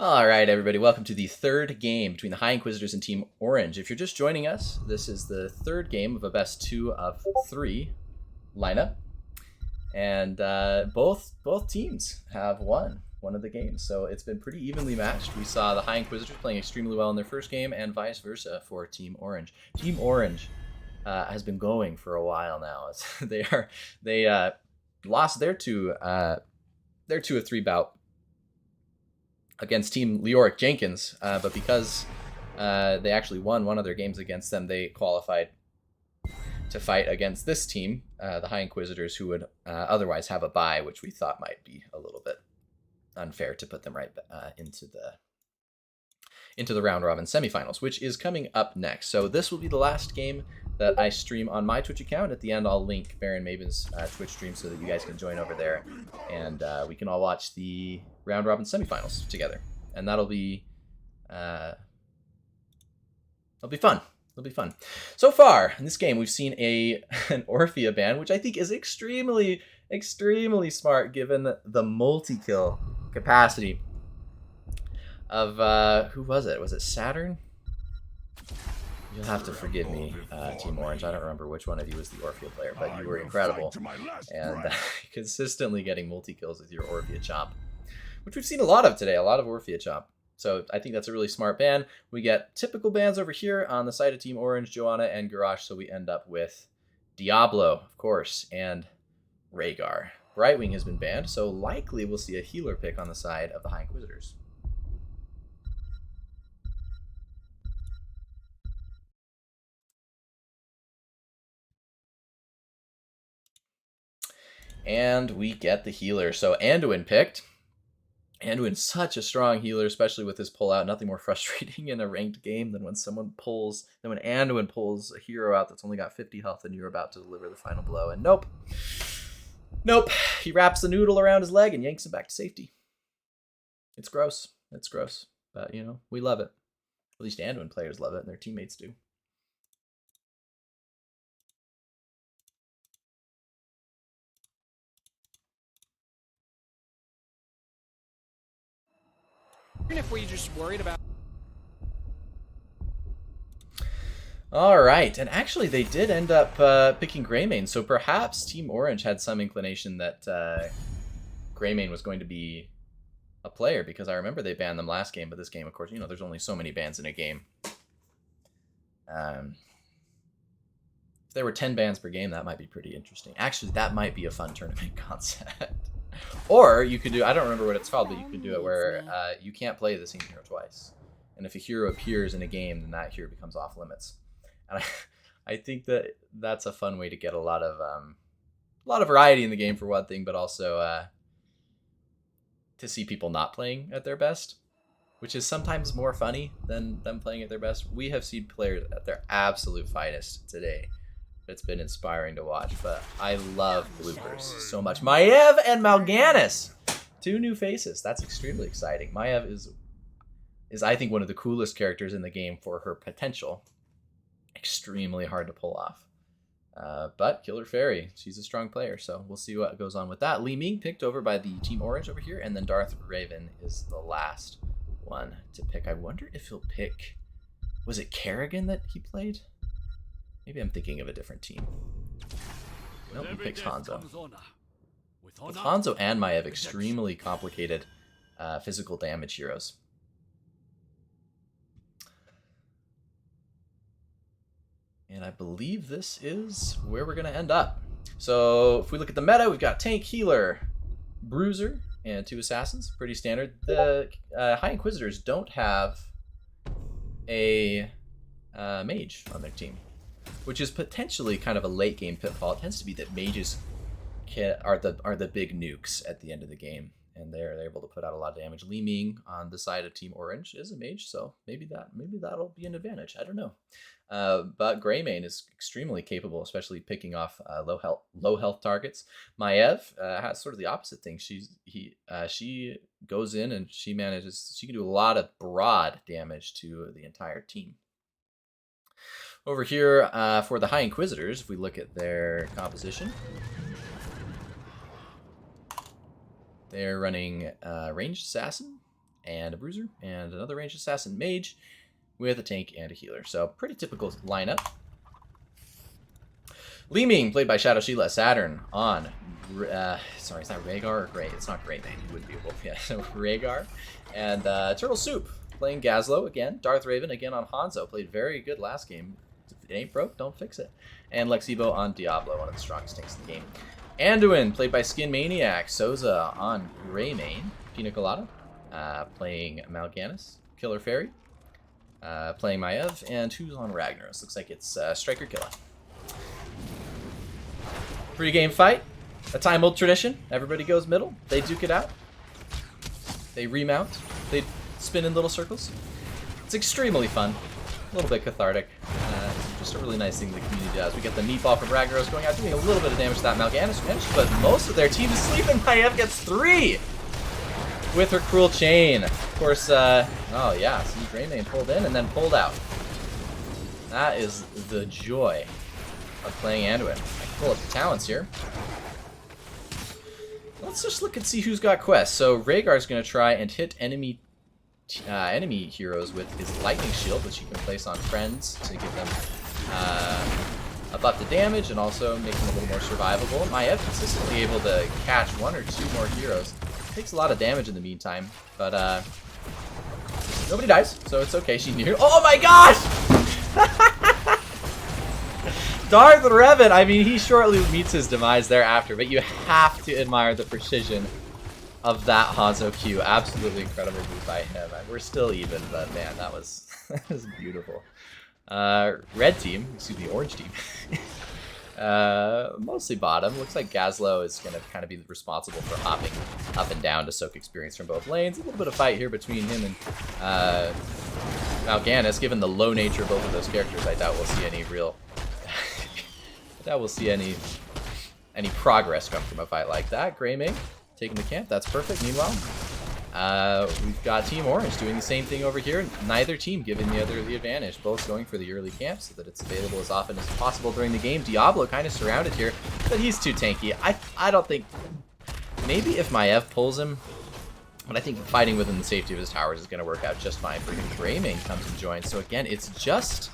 All right, everybody, welcome to the third game between the High Inquisitors and Team Orange. If you're just joining us, this is the third game of a best 2 of 3 lineup, and both teams have won one of the games, so it's been pretty evenly matched. We saw the High Inquisitors playing extremely well in their first game, and vice versa for Team Orange. Team Orange has been going for a while now. They lost their 2 of 3 bout against Team Leoric Jenkins, but because they actually won one of their games against them, they qualified to fight against this team, the High Inquisitors, who would otherwise have a bye, which we thought might be a little bit unfair to put them right into the round robin semifinals, which is coming up next. So this will be the last game that I stream on my Twitch account. At the end, I'll link Baron Maven's Twitch stream so that you guys can join over there, and we can all watch the round robin semifinals together, and that'll be fun. It'll be fun. So far in this game, we've seen an Orphea ban, which I think is extremely smart given the multi-kill capacity of who was it? Was it Saturn? You'll have to forgive me, Team Orange. I don't remember which one of you was the Orphea player, but you were incredible, and consistently getting multi-kills with your Orphea chomp, which we've seen a lot of today, a lot of Orphea chomp. So I think that's a really smart ban. We get typical bans over here on the side of Team Orange, Joanna and Garrosh, so we end up with Diablo, of course, and Rhaegar. Brightwing has been banned, so likely we'll see a healer pick on the side of the High Inquisitors. And we get the healer. So Anduin picked. Anduin's such a strong healer, especially with his pullout. Nothing more frustrating in a ranked game than when Anduin pulls a hero out that's only got 50 health and you're about to deliver the final blow. And nope. He wraps the noodle around his leg and yanks him back to safety. It's gross. But, we love it. At least Anduin players love it, and their teammates do. Even if we just worried about... All right, and actually they did end up picking Greymane, so perhaps Team Orange had some inclination that Greymane was going to be a player, because I remember they banned them last game, but this game, of course, there's only so many bans in a game. If there were 10 bans per game, that might be pretty interesting. Actually, that might be a fun tournament concept. Or you could do, I don't remember what it's called, but you could do it where you can't play the same hero twice. And if a hero appears in a game, then that hero becomes off limits. And I think that's a fun way to get a lot of variety in the game, for one thing, but also to see people not playing at their best, which is sometimes more funny than them playing at their best. We have seen players at their absolute finest today. It's been inspiring to watch, but I love bloopers so much. Maiev and Mal'Ganis, 2 new faces. That's extremely exciting. Maiev is I think one of the coolest characters in the game for her potential. Extremely hard to pull off. But Killer Fairy, she's a strong player, so we'll see what goes on with that. Li Ming picked over by the Team Orange over here, and then Darth Raven is the last one to pick. I wonder if he'll pick... Was it Kerrigan that he played? Maybe I'm thinking of a different team. Nope, he picks Hanzo. Both Hanzo and Maiev have extremely complicated physical damage heroes. And I believe this is where we're going to end up. So if we look at the meta, we've got Tank, Healer, Bruiser, and 2 Assassins. Pretty standard. The High Inquisitors don't have a mage on their team, which is potentially kind of a late game pitfall. It tends to be that mages are the big nukes at the end of the game, and they're able to put out a lot of damage. Li Ming on the side of Team Orange is a mage, so maybe that'll be an advantage. I don't know. But Greymane is extremely capable, especially picking off low health targets. Maiev has sort of the opposite thing. She goes in and she can do a lot of broad damage to the entire team. Over here for the High Inquisitors, if we look at their composition, they're running Ranged Assassin, and a bruiser, and another ranged assassin mage with a tank and a healer. So pretty typical lineup. Li Ming, played by Shadow Sheila Saturn on, sorry, is that Rhaegar or Grey? It's not Grey, man. He would be a wolf, yeah. So Rhaegar. And Turtle Soup, playing Gazlo again. Darth Raven again on Hanzo. Played very good last game. If it ain't broke, don't fix it. And Lexibo on Diablo, one of the strongest tanks in the game. Anduin, played by Skin Maniac. Souza on Greymane. Pina Colada, playing Mal'Ganis. Killer Fairy, playing Maiev. And who's on Ragnaros? Looks like it's Striker Killa. Pre-game fight. A time-old tradition. Everybody goes middle. They duke it out. They remount. They spin in little circles. It's extremely fun. A little bit cathartic. Just a really nice thing the community does. We get the meatball from Ragnaros going out, doing a little bit of damage to that Mal'Ganis managed, but most of their team is sleeping. Maiev gets 3 with her Cruel Chain. Of course, oh yeah, see Greymane pulled in and then pulled out. That is the joy of playing Anduin. I can pull up the talents here. Let's just look and see who's got quests. So Rhaegar's going to try and hit enemy heroes with his lightning shield, which he can place on friends to give them a buff to damage and also make them a little more survivable. Maiev consistently able to catch 1 or 2 more heroes. Takes a lot of damage in the meantime, but nobody dies, so it's okay. She knew. Oh my gosh! Darth Revan, I mean, he shortly meets his demise thereafter, but you have to admire the precision of that Hanzo Q. Absolutely incredible move by him. We're still even, but man, that was, that was beautiful. Red team, excuse me, orange team. Mostly bottom. Looks like Gazlo is going to kind of be responsible for hopping up and down to soak experience from both lanes. A little bit of fight here between him and Mal'Ganis. Given the low nature of both of those characters, I doubt we'll see any real... I doubt we'll see any progress come from a fight like that. Greymane taking the camp. That's perfect. Meanwhile, we've got Team Orange doing the same thing over here. Neither team giving the other the advantage. Both going for the early camp so that it's available as often as possible during the game. Diablo kind of surrounded here, but he's too tanky. I don't think... Maybe if Maiev pulls him, but I think fighting within the safety of his towers is going to work out just fine for him. Greymane comes and joins. So again, it's just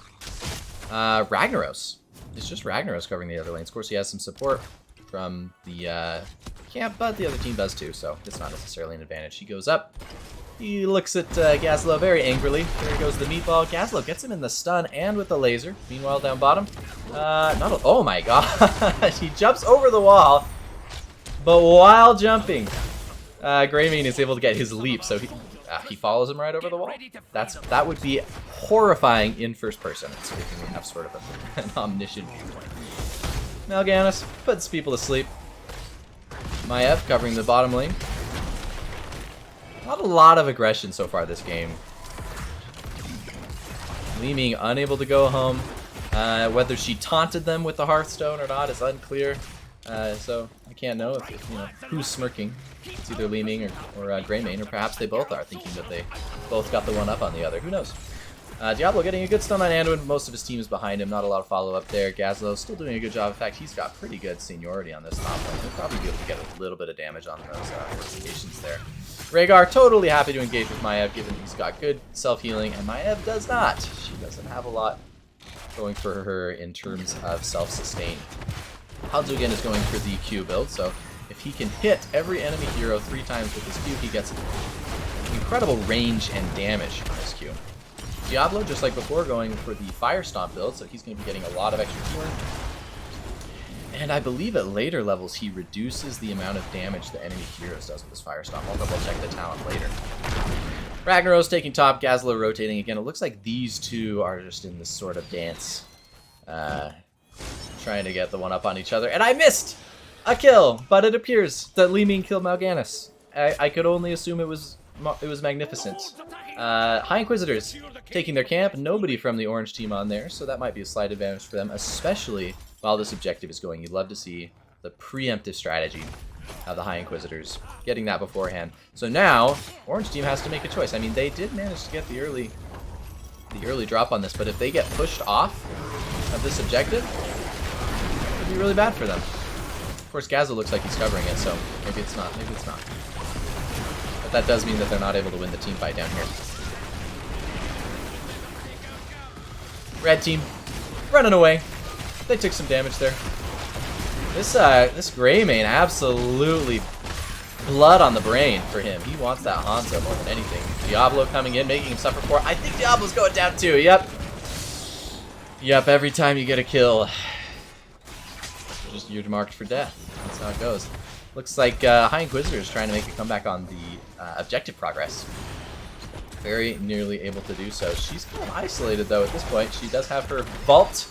Ragnaros. It's just Ragnaros covering the other lanes. Of course, he has some support from the camp, but the other team does too, so it's not necessarily an advantage. He goes up. He looks at Gazlo very angrily. There goes the meatball. Gazlo gets him in the stun and with the laser. Meanwhile, down bottom, oh my god, he jumps over the wall, but while jumping, Greymane is able to get his leap, so he follows him right over the wall. That would be horrifying in first person. So we can have sort of an omniscient viewpoint. Mal'Ganis puts people to sleep. Maiev covering the bottom lane. Not a lot of aggression so far this game. Li Ming unable to go home. Whether she taunted them with the Hearthstone or not is unclear. So I can't know if you know who's smirking. It's either Li Ming or Greymane, or perhaps they both are, thinking that they both got the one up on the other. Who knows? Diablo getting a good stun on Anduin. Most of his team is behind him. Not a lot of follow-up there. Gazlo still doing a good job. In fact, he's got pretty good seniority on this top lane. He'll probably be able to get a little bit of damage on those fortifications there. Rhaegar totally happy to engage with Maiev, given he's got good self-healing, and Maiev does not. She doesn't have a lot going for her in terms of self-sustain. Hanzo again is going for the Q build, so if he can hit every enemy hero 3 times with his Q, he gets incredible range and damage from his Q. Diablo, just like before, going for the Fire Stomp build, so he's going to be getting a lot of extra healing. And I believe at later levels, he reduces the amount of damage the enemy heroes does with his Fire Stomp. I'll double check the talent later. Ragnaros taking top, Gazlo rotating again. It looks like these two are just in this sort of dance, trying to get the one up on each other. And I missed a kill, but it appears that Li Ming killed Mal'Ganis. I could only assume it was magnificent. High Inquisitors taking their camp. Nobody from the orange team on there, so that might be a slight advantage for them, especially while this objective is going. You'd love to see the preemptive strategy of the High Inquisitors, getting that beforehand. So now, orange team has to make a choice. I mean, they did manage to get the early drop on this, but if they get pushed off of this objective, it would be really bad for them. Of course, Gazlo looks like he's covering it, so maybe it's not. Maybe it's not. But that does mean that they're not able to win the team fight down here. Red team running away. They took some damage there. This Greymane, absolutely blood on the brain for him. He wants that Hanzo more than anything. Diablo coming in, making him suffer for it. I think Diablo's going down too. Yep. Yep, every time you get a kill, you're marked for death. That's how it goes. Looks like High Inquisitors trying to make a comeback on the objective progress. Very nearly able to do so. She's kind of isolated though at this point. She does have her vault,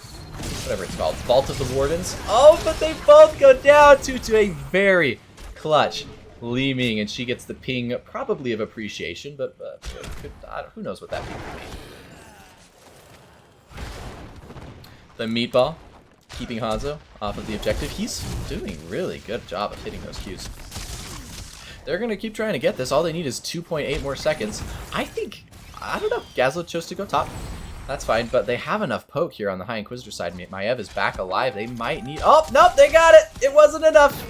whatever it's called, Vault of the Wardens. Oh, but they both go down to a very clutch Li Ming, and she gets the ping, probably of appreciation, but who knows what that ping could be. The meatball, keeping Hanzo off of the objective. He's doing really good job of hitting those Qs. They're going to keep trying to get this. All they need is 2.8 more seconds. I don't know. Gazlo chose to go top. That's fine, but they have enough poke here on the High Inquisitor side. Maiev is back alive. They might need... Oh, nope, they got it. It wasn't enough.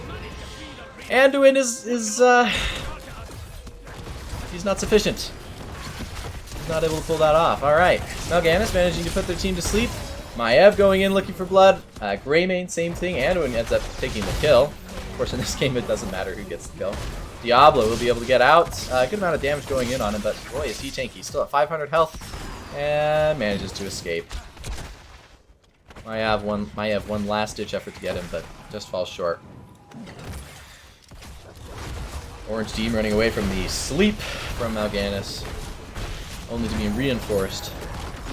Anduin is he's not sufficient. He's not able to pull that off. All right. Mal'Ganis managing to put their team to sleep. Maiev going in looking for blood. Greymane, same thing. Anduin ends up taking the kill. Of course, in this game, it doesn't matter who gets the kill. Diablo will be able to get out. Good amount of damage going in on him, but boy, is he tanky. Still at 500 health, and manages to escape. Maiev one last-ditch effort to get him, but just falls short. Orange team running away from the sleep from Mal'Ganis, only to be reinforced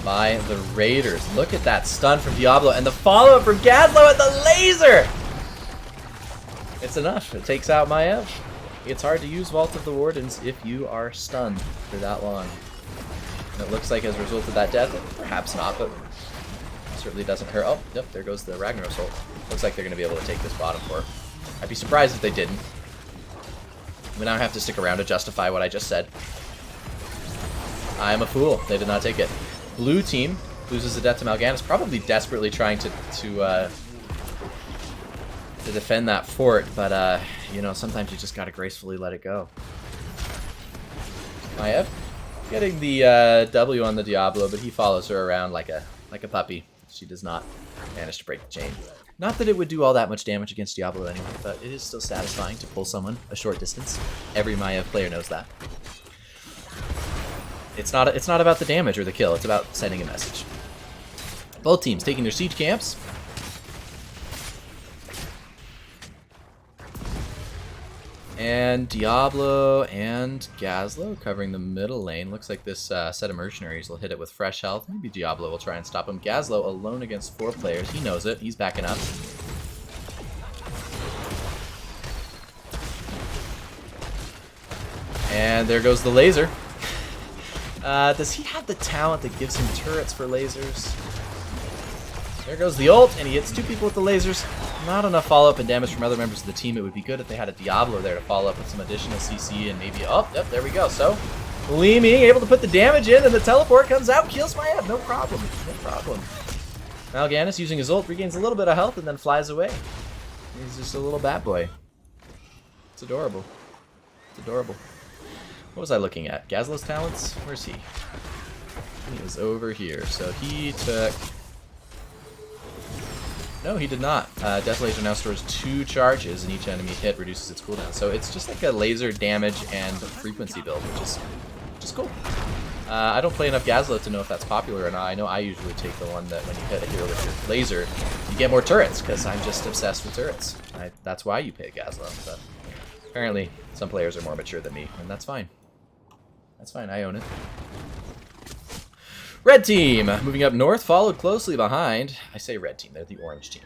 by the Raiders. Look at that stun from Diablo, and the follow-up from Gazlo at the laser! It's enough. It takes out Maiev. It's hard to use Vault of the Wardens if you are stunned for that long. And it looks like as a result of that death, perhaps not, but certainly doesn't hurt. Oh, yep, there goes the Ragnaros ult. Looks like they're going to be able to take this bottom fort. I'd be surprised if they didn't. We now have to stick around to justify what I just said. I am a fool. They did not take it. Blue team loses the death to Mal'Ganis, probably desperately trying to defend that fort, but you know, sometimes you just gotta gracefully let it go. Maiev getting the W on the Diablo, but he follows her around like a puppy. She does not manage to break the chain. Not that it would do all that much damage against Diablo anyway, but it is still satisfying to pull someone a short distance. Every Maiev player knows that. It's not about the damage or the kill, it's about sending a message. Both teams taking their siege camps. And Diablo and Gazlo covering the middle lane. Looks like this set of mercenaries will hit it with fresh health. Maybe Diablo will try and stop him. Gazlo alone against 4 players. He knows it. He's backing up. And there goes the laser. Does he have the talent that gives him turrets for lasers? There goes the ult, and he hits 2 people with the lasers. Not enough follow-up and damage from other members of the team. It would be good if they had a Diablo there to follow up with some additional CC and maybe... Oh, yep, there we go. So, Li Ming able to put the damage in, and the teleport comes out, kills Maiev. No problem. No problem. Mal'Ganis using his ult regains a little bit of health and then flies away. He's just a little bat boy. It's adorable. It's adorable. What was I looking at? Gazlo's talents? Where's he? He is over here. So he took... No, he did not. Death Laser now stores 2 charges, and each enemy hit reduces its cooldown. So it's just like a laser damage and frequency build, which is cool. I don't play enough Gazlo to know if that's popular or not. I know I usually take the one that when you hit a hero with your laser, you get more turrets, because I'm just obsessed with turrets. That's why you pay Gazlo. But apparently, some players are more mature than me, and that's fine. That's fine, I own it. Red team moving up north, followed closely behind. I say red team, they're the orange team.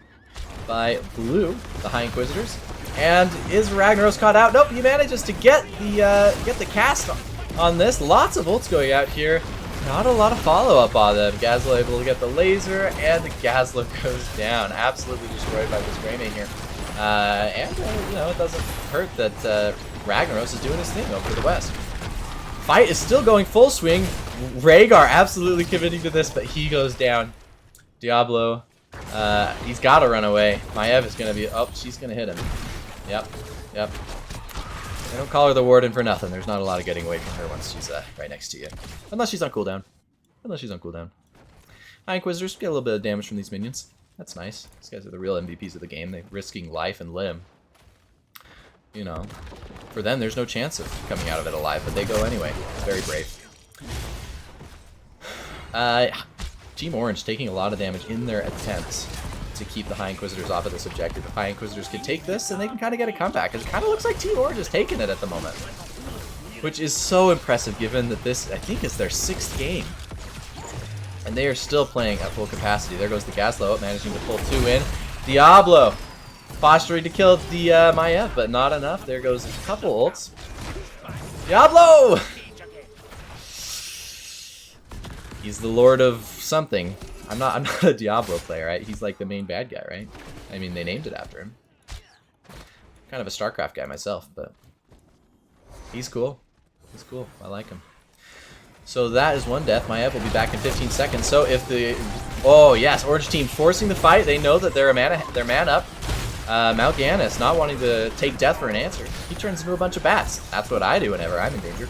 By blue, the High Inquisitors. And is Ragnaros caught out? Nope, he manages to get the cast on this. Lots of ults going out here. Not a lot of follow-up on them. Gazlo able to get the laser, and the Gazlo goes down. Absolutely destroyed by this Greymane here. You know, it doesn't hurt that Ragnaros is doing his thing over to the west. Fight is still going full swing. Rhaegar absolutely committing to this, but he goes down. Diablo, he's got to run away. Maiev is going to be... Oh, she's going to hit him. Yep, yep. They don't call her the Warden for nothing. There's not a lot of getting away from her once she's right next to you. Unless she's on cooldown. Unless she's on cooldown. High Inquisitors get a little bit of damage from these minions. That's nice. These guys are the real MVPs of the game. They're risking life and limb. You know, for them, there's no chance of coming out of it alive, but they go anyway. Very brave. Team Orange taking a lot of damage in their attempts to keep the High Inquisitors off of this objective. If High Inquisitors can take this, then they can kind of get a comeback. It kind of looks like Team Orange is taking it at the moment, which is so impressive given that this, I think, is their 6th game. And they are still playing at full capacity. There goes the Gaslow, managing to pull 2 in. Diablo posturing to kill the Maiev, but not enough. There goes a couple ults. Diablo! He's the lord of something. I'm not a Diablo player, right? He's like the main bad guy, right? I mean, they named it after him. Kind of a StarCraft guy myself, but he's cool. He's cool. I like him. So that is one death. Maiev will be back in 15 seconds. So if the... Oh, yes. Orange team forcing the fight. They know that they're a man up. Mal'Ganis not wanting to take death for an answer. He turns into a bunch of bats. That's what I do whenever I'm in danger.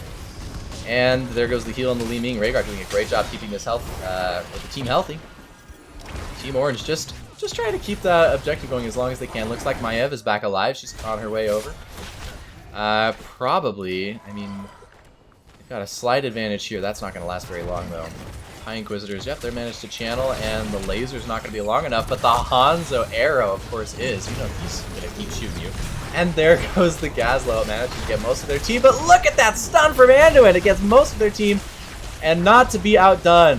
And there goes the heal on the Li Ming. Rhaegar doing a great job keeping this health, the team healthy. Team Orange just trying to keep the objective going as long as they can. Looks like Maiev is back alive. She's on her way over. Probably, I mean, they've got a slight advantage here. That's not going to last very long, though. High Inquisitors, yep, they're managed to channel, and the laser's not going to be long enough, but the Hanzo arrow, of course, is. You know he's going to keep shooting you. And there goes the Gaslow, managing to get most of their team, but look at that stun from Anduin! It gets most of their team, and not to be outdone.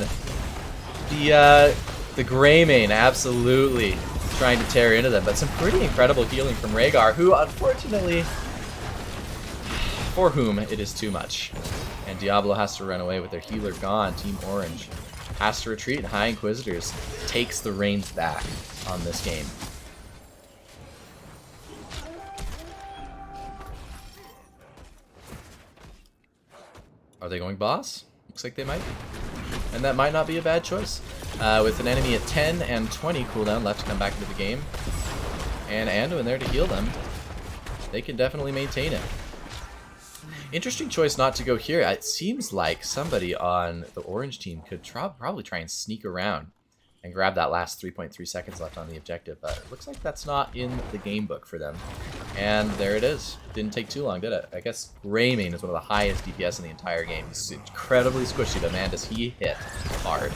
The Greymane absolutely trying to tear into them, but some pretty incredible healing from Rhaegar, who, unfortunately, for whom it is too much. And Diablo has to run away with their healer gone. Team Orange has to retreat, and High Inquisitors takes the reins back on this game. Are they going boss? Looks like they might be. And that might not be a bad choice. With an enemy at 10 and 20 cooldown left to come back into the game. And Anduin there to heal them. They can definitely maintain it. Interesting choice not to go here. It seems like somebody on the Orange team could probably try and sneak around and grab that last 3.3 seconds left on the objective, but it looks like that's not in the game book for them. And there it is. Didn't take too long, did it? I guess Greymane is one of the highest DPS in the entire game. He's incredibly squishy, but man, does he hit hard.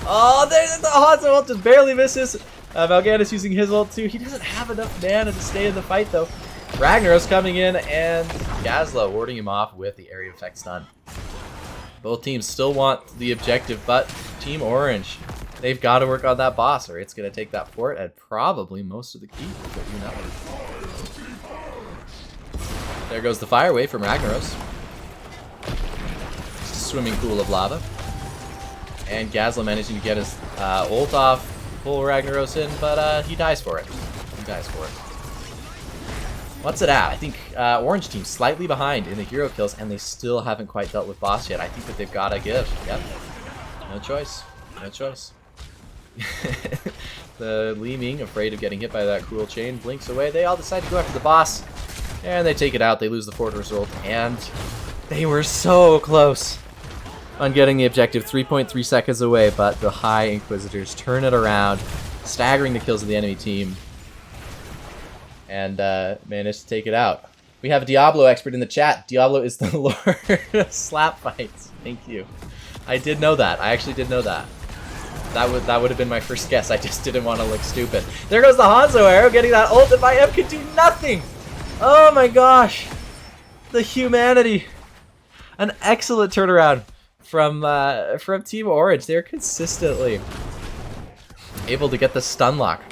Oh, there's the Hanzo ult just barely misses. Mal'Ganis using his ult too. He doesn't have enough mana to stay in the fight though. Ragnaros coming in, and Gaslow warding him off with the area effect stun. Both teams still want the objective, but Team Orange, they've got to work on that boss, or it's going to take that fort and probably most of the keep. There goes the fire wave from Ragnaros. Just a swimming pool of lava. And Gaslow managing to get his ult off, pull Ragnaros in, but he dies for it. He dies for it. What's it at? I think Orange team slightly behind in the hero kills, and they still haven't quite dealt with boss yet. I think that they've got to give. Yep. No choice. No choice. The Li Ming, afraid of getting hit by that cruel chain, blinks away. They all decide to go after the boss, and they take it out. They lose the fort result, and they were so close on getting the objective. 3.3 seconds away, but the High Inquisitors turn it around, staggering the kills of the enemy team, and managed to take it out. We have a Diablo expert in the chat. Diablo is the lord of slap fights. Thank you. I did know that. I actually did know that. That would have been my first guess. I just didn't want to look stupid. There goes the Hanzo arrow, getting that ult, and Maiev could do nothing. Oh my gosh. The humanity. An excellent turnaround from Team Orange. They're consistently able to get the stun lock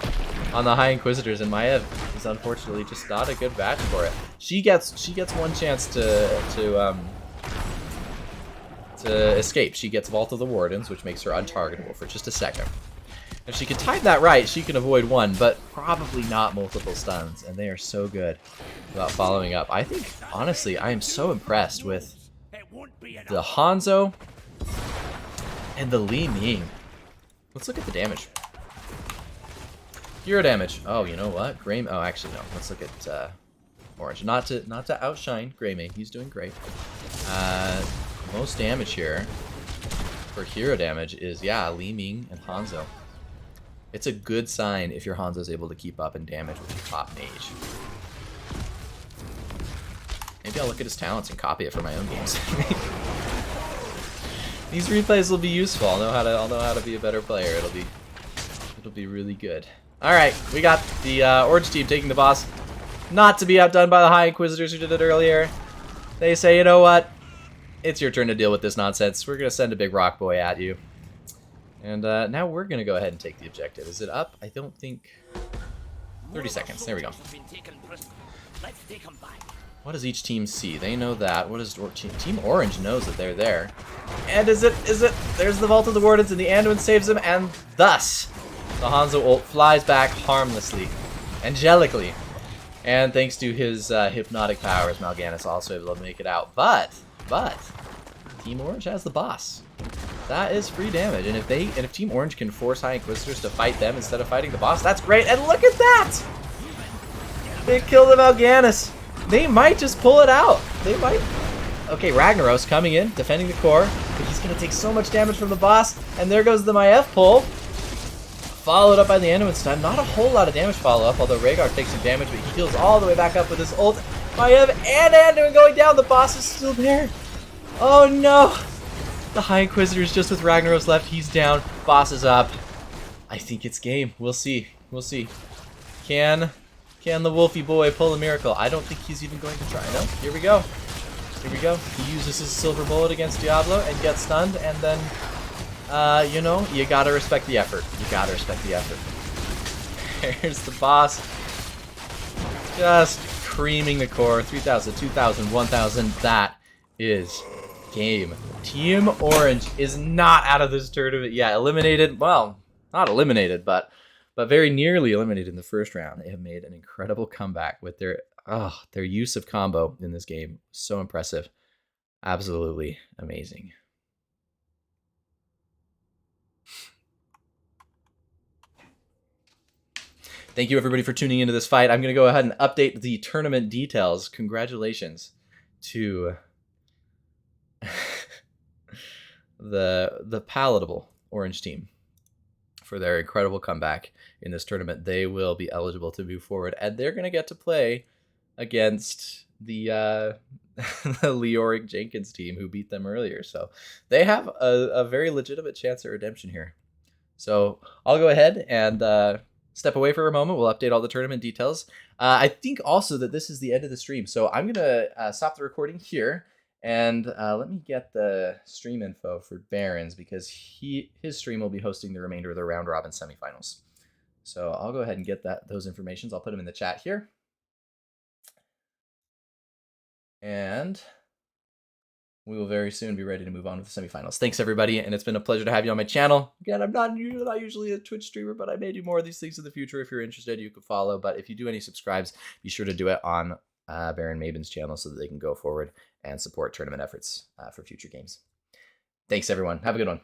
on the High Inquisitors, and Maiev is unfortunately just not a good match for it. She gets one chance to escape. She gets Vault of the Wardens, which makes her untargetable for just a second. If she can time that right, she can avoid one, but probably not multiple stuns, and they are so good about following up. I think, honestly, I am so impressed with the Hanzo and the Li Ming. Let's look at the damage. Hero damage. Oh, you know what? Oh, actually, no. Let's look at Orange. Not to outshine Greymane. He's doing great. Most damage here for hero damage is, yeah, Li Ming and Hanzo. It's a good sign if your Hanzo's able to keep up in damage with your top mage. Maybe I'll look at his talents and copy it for my own games. These replays will be useful. I'll know how to be a better player. It'll be really good. All right, we got the Orange team taking the boss. Not to be outdone by the High Inquisitors who did it earlier. They say, you know what? It's your turn to deal with this nonsense. We're gonna send a big rock boy at you. And now we're gonna go ahead and take the objective. Is it up? I don't think. 30 seconds. There we go. What does each team see? They know that. What does Team Orange knows that they're there? And is it? There's the Vault of the Wardens, and the Anduin saves him, and thus the Hanzo ult flies back harmlessly, angelically, and thanks to his hypnotic powers, Mal'Ganis also able to make it out. But Team Orange has the boss. That is free damage, and if Team Orange can force High Inquisitors to fight them instead of fighting the boss, that's great. And look at that! They killed the Mal'Ganis. They might just pull it out. They might. Okay, Ragnaros coming in, defending the core, but he's gonna take so much damage from the boss, and there goes the Maiev pull. Followed up by the Anduin stun. Not a whole lot of damage follow-up, although Rhaegar takes some damage, but he heals all the way back up with his ult. Maiev and Anduin going down. The boss is still there. Oh no! The High Inquisitor is just with Ragnaros left. He's down. Boss is up. I think it's game. We'll see. We'll see. Can the Wolfie boy pull a miracle? I don't think he's even going to try. No. Here we go. Here we go. He uses his silver bullet against Diablo and gets stunned, and then, you know, you gotta respect the effort. You gotta respect the effort. There's the boss. Just creaming the core. 3,000, 2,000, 1,000. That is game. Team Orange is not out of this tournament. Yeah, eliminated. Well, not eliminated, but very nearly eliminated in the first round. They have made an incredible comeback with their use of combo in this game. So impressive. Absolutely amazing. Thank you, everybody, for tuning into this fight. I'm going to go ahead and update the tournament details. Congratulations to the palatable Orange team for their incredible comeback in this tournament. They will be eligible to move forward, and they're going to get to play against the Leoric Jenkins team who beat them earlier. So they have a very legitimate chance at redemption here. So I'll go ahead and step away for a moment. We'll update all the tournament details. I think also that this is the end of the stream, so I'm going to stop the recording here. And let me get the stream info for Barons, because his stream will be hosting the remainder of the round robin semifinals. So I'll go ahead and get those informations. I'll put them in the chat here. And we will very soon be ready to move on with the semifinals. Thanks, everybody, and it's been a pleasure to have you on my channel. Again, I'm not usually a Twitch streamer, but I may do more of these things in the future. If you're interested, you can follow. But if you do any subscribes, be sure to do it on Baron Maben's channel so that they can go forward and support tournament efforts for future games. Thanks, everyone. Have a good one.